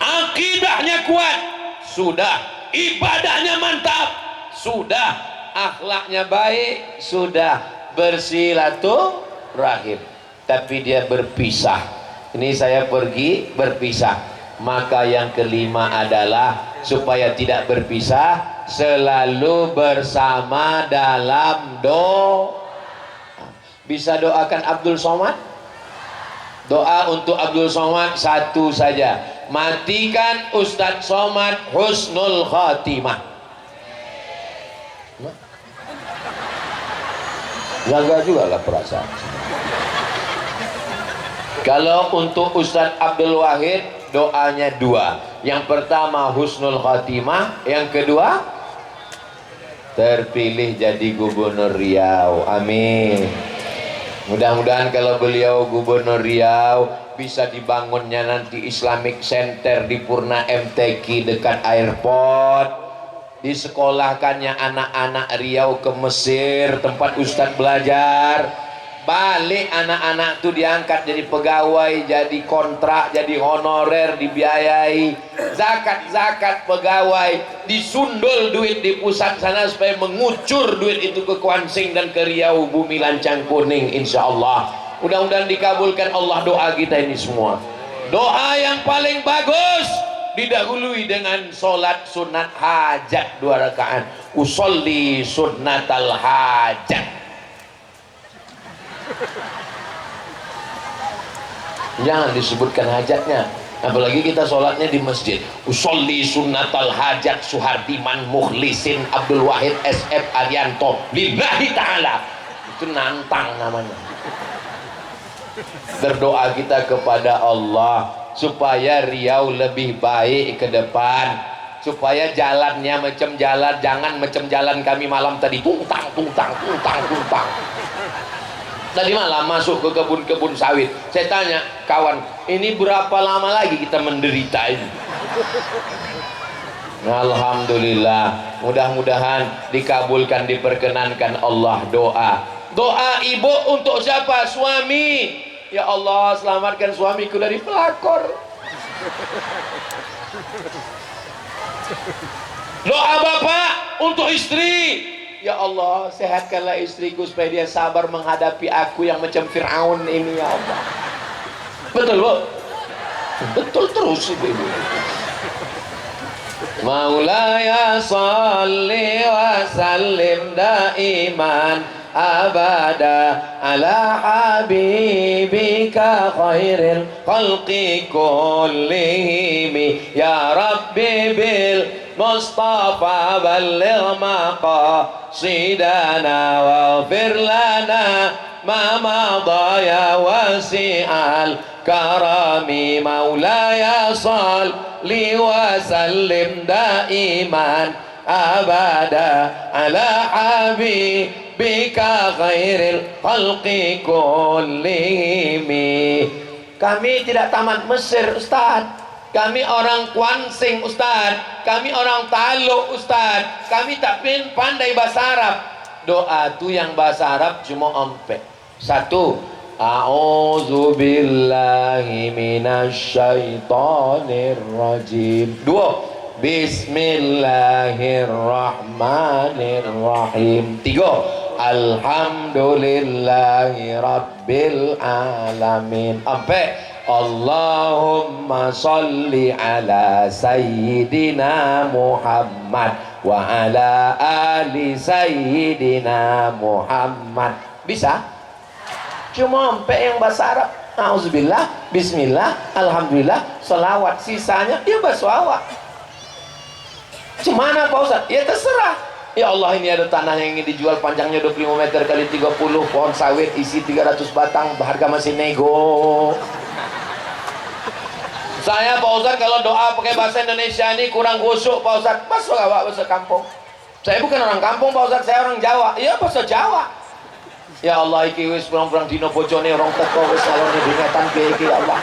Akidahnya kuat, sudah. Ibadahnya mantap, sudah. Akhlaknya baik, sudah. Bersilaturahim. Tapi dia berpisah. Ini saya pergi berpisah. Maka yang kelima adalah supaya tidak berpisah, selalu bersama dalam doa. Bisa doakan Abdul Somad? Doa untuk Abdul Somad satu saja. Matikan Ustadz Somad husnul khatimah. Jaga juga lah perasaan. Kalau untuk Ustadz Abdul Wahid, doanya 2. Yang pertama husnul khatimah, yang kedua terpilih jadi gubernur Riau. Amin. Mudah-mudahan kalau beliau gubernur Riau, bisa dibangunnya nanti Islamic Center di Purna MTQ dekat airport. Disekolahkannya anak-anak Riau ke Mesir, tempat Ustadz belajar. Balik anak-anak tuh diangkat jadi pegawai, jadi kontrak, jadi honorer, dibiayai. Zakat pegawai, disundul duit di pusat sana supaya mengucur duit itu ke Kuansing dan ke Riau, bumi lancang kuning, insya Allah. Mudah-mudahan dikabulkan Allah doa kita ini semua. Doa yang paling bagus didahului dengan sholat sunat hajat 2 rakaat. Usolli sunnatal hajat. Jangan disebutkan hajatnya, apalagi kita sholatnya di masjid. Usolli sunnatal hajat Suhardiman Mukhlisin Abdul Wahid SF Arianto lillahi ta'ala. Itu nantang namanya. Berdoa kita kepada Allah supaya Riau lebih baik ke depan, supaya jalannya macam jalan, jangan macam jalan kami malam tadi, tungtang. Tadi malam masuk ke kebun-kebun sawit, saya tanya kawan, ini berapa lama lagi kita menderita ini? Alhamdulillah, mudah-mudahan dikabulkan, diperkenankan Allah. Doa ibu untuk siapa? Suami. Ya Allah, selamatkan suamiku dari pelakor. Doa bapak untuk istri. Ya Allah, sehatkanlah istriku supaya dia sabar menghadapi aku yang macam Fir'aun ini, ya Allah. Betul, Bu? Betul terus itu, Ibu. Maulaya salli wa sallim daiman abada ala habibika khairil khalqi kullihim ya Rabbi bil Mustafa balligh maqasidana waghfir lana ma madha ya wasi'al karami maulaya salli wa sallim daiman abada ala habibika khairil khalqi kullihim. Kami tidak tamat Mesir, Ustaz. Kami orang Kuansing, Ustaz. Kami orang Taluk, Ustaz. Kami tak pandai bahasa Arab. Doa tu yang bahasa Arab cuma ompe. 1, a'udzu billahi minasyaitonir rajim. 2, bismillahirrahmanirrahim. 3, alhamdulillahi rabbil alamin. Sampai Allahumma salli ala sayyidina Muhammad wa ala ali sayyidina Muhammad. Bisa? Cuma sampai yang bahasa Arab. Auzubillah, bismillah, alhamdulillah, salawat. Sisanya ya bahasa awak. Cemana Pak Ustaz? Ya terserah. Ya Allah, ini ada tanah yang ingin dijual, panjangnya 25 meter kali 30, pohon sawit isi 300 batang, harga masih nego. Saya Pak Ustaz kalau doa pakai bahasa Indonesia ini kurang khusyuk Pak Ustaz. Masuk awak bahasa kampung. Saya bukan orang kampung Pak Ustaz, saya orang Jawa. Iya bahasa Jawa. Ya Allah, iki wis kurang-kurang dino bojone orang teko wis salone dingatan iki ya Allah.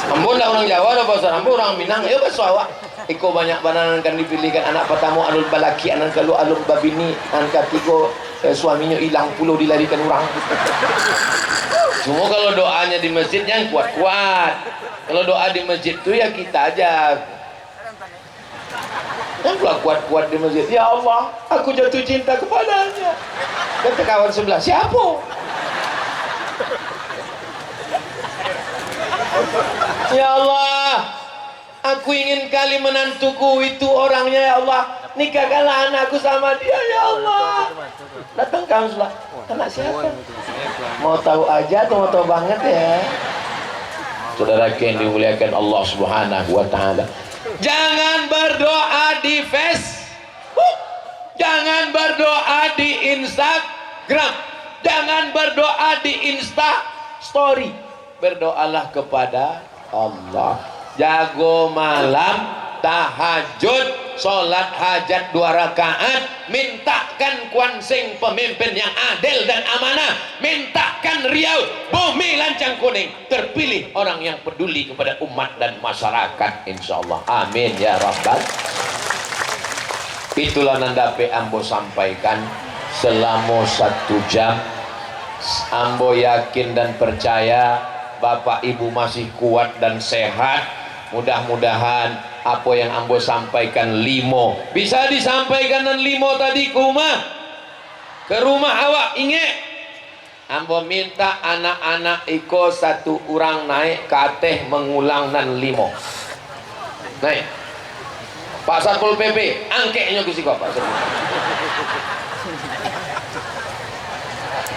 Ampun lah orang Jawa dah Pak Ustaz, ampun orang Minang. Ya bahasa awak. Iko banyak bananan kan dipilihkan anak pertama alul balaki, anak kedua alul babini, anak ketiga suaminya hilang pulau dilarikan orang. Cuma kalau doanya di masjid yang kuat-kuat. Kalau doa di masjid itu ya kita aja yang kuat-kuat di masjid. Ya Allah, aku jatuh cinta kepadanya. Kata kawan sebelah, siapa? Ya Allah, aku ingin kali menantuku itu orangnya, ya Allah. Nikahkanlah anakku sama dia, ya Allah. Datang kawan sebelah, anak siapa? Mau tahu aja atau mau tahu banget ya? Saudara yang dimuliakan Allah Subhanahu wa taala. Jangan berdoa di Facebook. Jangan berdoa di Instagram. Jangan berdoa di Insta story. Berdoalah kepada Allah. Jago malam, tahajud, sholat hajat 2 rakaat, mintakan Kuansing pemimpin yang adil dan amanah, mintakan Riau bumi lancang kuning terpilih orang yang peduli kepada umat dan masyarakat, insyaallah. Amin ya rabbal. Itulah nandape ambo sampaikan selama 1 jam. Ambo yakin dan percaya Bapak Ibu masih kuat dan sehat. Mudah-mudahan apa yang ambo sampaikan 5 bisa disampaikan dan 5 tadi ke rumah awak. Ingat ambo minta anak-anak iko satu orang naik kateh mengulang nan limo naik Pak Satpol PP angkeknya ke siko Pak Satpol.